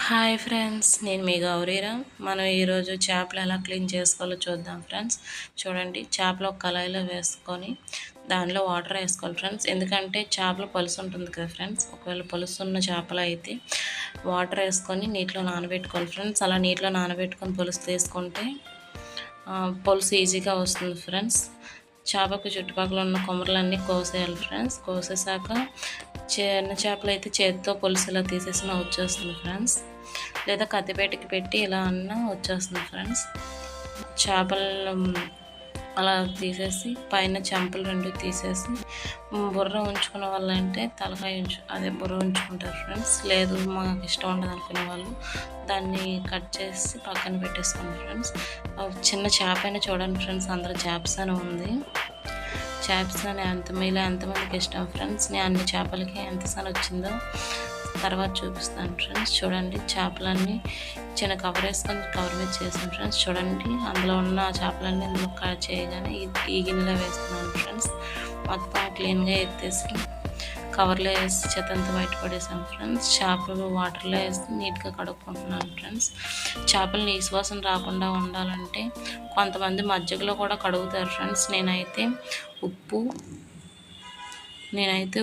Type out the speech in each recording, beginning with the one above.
Hi friends, నేను మీ గౌరీరా. మనం ఈరోజు చేపలు ఎలా క్లీన్ చేసుకోవాలో చూద్దాం ఫ్రెండ్స్. చూడండి, చేపలు ఒక కళాయిలో వేసుకొని దానిలో వాటర్ వేసుకోవాలి ఫ్రెండ్స్. ఎందుకంటే చేపలు పలుసు ఉంటుంది కదా ఫ్రెండ్స్. ఒకవేళ పలుసు ఉన్న చేపలు అయితే వాటర్ వేసుకొని నీటిలో నానబెట్టుకోవాలి ఫ్రెండ్స్. అలా నీటిలో నానబెట్టుకొని పులుసు తీసుకుంటే పులుసు ఈజీగా వస్తుంది ఫ్రెండ్స్. చేపకు చుట్టుపక్కల ఉన్న కొమ్మలన్నీ కోసేయాలి ఫ్రెండ్స్. కోసేసాక చిన్న చేపలు అయితే చేతితో పులుసు ఇలా తీసేసిన వచ్చేస్తుంది ఫ్రెండ్స్. లేదా కత్తిపేటకి పెట్టి ఇలా అన్నా వచ్చేస్తుంది ఫ్రెండ్స్. చేపలు అలా తీసేసి పైన చెంపలు రెండు తీసేసి బుర్ర ఉంచుకునే వాళ్ళు అంటే తలకాయ అదే బుర్ర ఉంచుకుంటారు ఫ్రెండ్స్. లేదు మాకు ఇష్టం ఉండదు అనుకునే వాళ్ళు దాన్ని కట్ చేసి పక్కన పెట్టేసుకోండి ఫ్రెండ్స్. చిన్న చేప అయినా చూడండి ఫ్రెండ్స్, అందరూ చేపస్ అని ఉంది. చేపస్ అని ఎంతమందికి ఇష్టం ఫ్రెండ్స్. నేను అన్ని చేపలకి ఎంత సన్ వచ్చిందో తర్వాత చూపిస్తాను ఫ్రెండ్స్. చూడండి, చేపలన్నీ చిన్న కవర్ వేసుకొని కవర్ మీద చేసాను ఫ్రెండ్స్. చూడండి, అందులో ఉన్న చేపలన్నీ ఇందులో కట్ చేయగానే ఈ గిన్నెలో వేస్తున్నాను ఫ్రెండ్స్. మొత్తం క్లీన్గా ఎత్తేసి కవర్లో వేసి చెత్తంతా బయటపడేసాను ఫ్రెండ్స్. చేపలు వాటర్లో వేసి నీట్గా కడుక్కుంటున్నాను ఫ్రెండ్స్. చేపలు నీసు వాసన రాకుండా ఉండాలంటే కొంతమంది మజ్జిగలో కూడా కడుగుతారు ఫ్రెండ్స్. నేనైతే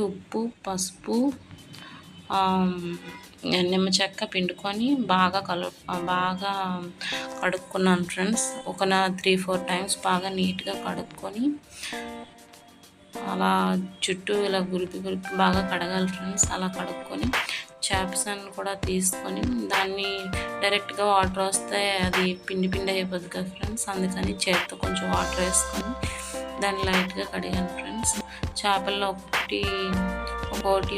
ఉప్పు, పసుపు, నిమ్మ చెక్క పిండుకొని బాగా కడుక్కున్నాను ఫ్రెండ్స్. ఒక 3-4 టైమ్స్ బాగా నీట్గా కడుక్కొని అలా చుట్టూ ఇలా గురిపి బాగా కడగాలి ఫ్రెండ్స్. అలా కడుక్కొని చేపసన్ కూడా తీసుకొని దాన్ని డైరెక్ట్గా వాటర్ వస్తే అది పిండి అయిపోతుంది కదా ఫ్రెండ్స్. అందుకని చేతితో కొంచెం వాటర్ వేసుకొని దాన్ని లైట్గా కడిగాను ఫ్రెండ్స్. చేపల్లో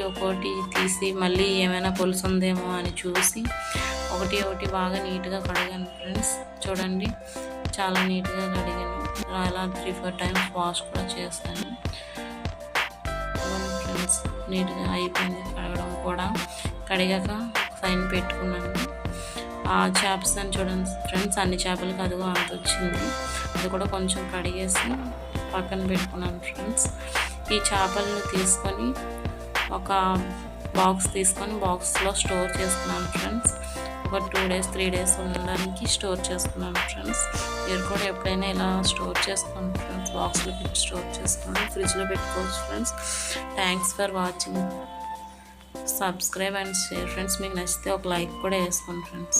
ఒక్కోటి తీసి మళ్ళీ ఏమైనా పులుసు ఉందేమో అని చూసి ఒకటి బాగా నీట్గా కడిగాను ఫ్రెండ్స్. చూడండి, చాలా నీట్గా కడిగాను. అలా 3-4 టైమ్స్ వాష్ కూడా చేశాను ఫ్రెండ్స్. నీట్గా అయిపోయింది కడగడం కూడా. కడిగాక సైన్ పెట్టుకున్నాను. ఆ చేపస్ అని చూడండి ఫ్రెండ్స్, అన్ని చేపలకి అదిగో అంత వచ్చింది. అది కూడా కొంచెం కడిగేసి పక్కన పెట్టుకున్నాను ఫ్రెండ్స్. ఈ చేపలను తీసుకొని ఒక బాక్స్ తీసుకొని బాక్స్లో స్టోర్ చేసుకున్నాను ఫ్రెండ్స్. ఒక 2 days 3 days ఉండడానికి స్టోర్ చేసుకున్నాను ఫ్రెండ్స్. మీరు కూడా ఎప్పుడైనా ఇలా స్టోర్ చేసుకోండి ఫ్రెండ్స్. బాక్స్లో పెట్టి స్టోర్ చేసుకోండి, ఫ్రిడ్జ్లో పెట్టుకోవచ్చు friends. Thanks for watching. Subscribe and share friends. మీకు నచ్చితే ఒక లైక్ కూడా వేసుకోండి ఫ్రెండ్స్.